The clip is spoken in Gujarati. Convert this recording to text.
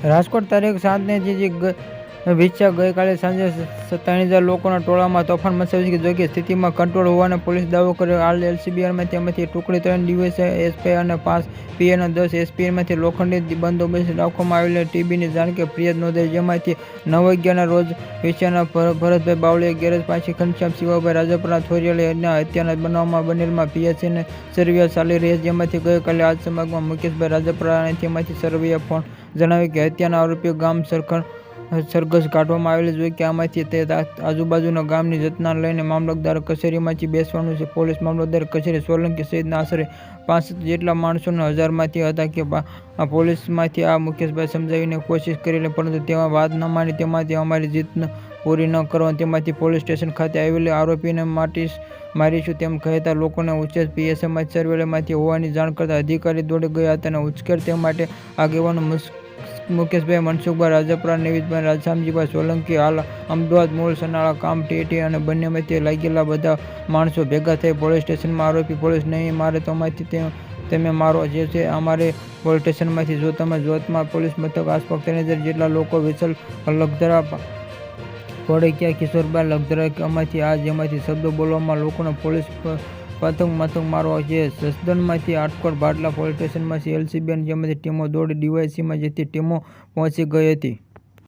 રાજકોટ તારીખ 7ને વિછા ગઈકાલે સાંજે 3,000 લોકોના ટોળામાં તોફાન મચાવી જોકે સ્થિતિમાં કંટ્રોલ હોવાનો પોલીસ દાવો કર્યો. હાલ એલસીબીમાં તેમાંથી ટુકડી 3 ડીવાયએસપી એસપી અને 5 પીએના 10 એસપીમાંથી લોખંડી બંદોબસ્ત રાખવામાં આવેલ. ટીબીની જાણકે ફરિયાદ નોંધાઈ, જેમાંથી 9 વાગ્યાના રોજ વિછાના ભરતભાઈ બાવળિયા ગેરેજ પાસે ઘનશ્યામ શિવાભાઈ રાજપરા થોરિયાની હત્યાના બનાવમાં બનેલમાં પીએસસીને સરવૈયા ચાલી રહી, જેમાંથી ગઈકાલે આજ સમાગમાં મુકેશભાઈ રાજપરા અને તેમાંથી સરવૈયા ફોન જણાવ્યું કે હત્યાના આરોપીઓ ગામ સરઘસ કાઢવામાં આવેલ છે કે આમાંથી તે આજુબાજુના ગામની જતના લઈને મામલતદાર કચેરીમાંથી બેસવાનું છે. પોલીસ મામલતદાર કચેરી સોલંકી સહિતના આશરે 65 જેટલા માણસોને 1000માંથી હતા કે પોલીસમાંથી આ મુકેશભાઈ સમજાવીને કોશિશ કરેલી, પરંતુ તેમાં વાત ન માની. તેમાંથી અમારી જીત પૂરી ન કરવા તેમાંથી પોલીસ સ્ટેશન ખાતે આવેલી આરોપીને મારીશું તેમ કહેતા લોકોને ઉચ્ચેર પીએસઆઈ સર્વેલન્સમાંથી હોવાની જાણ કરતા અધિકારી દોડી ગયા હતા અને ઉશ્કેર તે માટે આગેવાનો મુકેશભાઈ મનસુખભાઈ રાજપરા, નિવેદભાઈ રાજામજીભાઈ સોલંકી હાલ અમદાવાદ મૂળ સનાળા કામ ટીટી અને બંનેમાંથી લાગેલા બધા માણસો ભેગા થઈ પોલીસ સ્ટેશનમાં આરોપી પોલીસ નહીં મારે તો અમાથી તમે મારો જે છે અમારે પોલીસ સ્ટેશનમાંથી જો તમે જોતમાં પોલીસ મથક આસપાસ 3,000 જેટલા લોકો વિસલ લગધરા પડે કિશોરભાઈ લગધરા અમાથી જેમાંથી શબ્દો બોલવામાં લોકોને પોલીસ પતંગ મારવા છે. જસદણમાંથી આટકોટ ભાટલા પોલીસ સ્ટેશનમાંથી એલસીબી જેમાંથી ટીમો દોડી ડીવાયએસપીમાં જેથી ટીમો પહોંચી ગઈ હતી.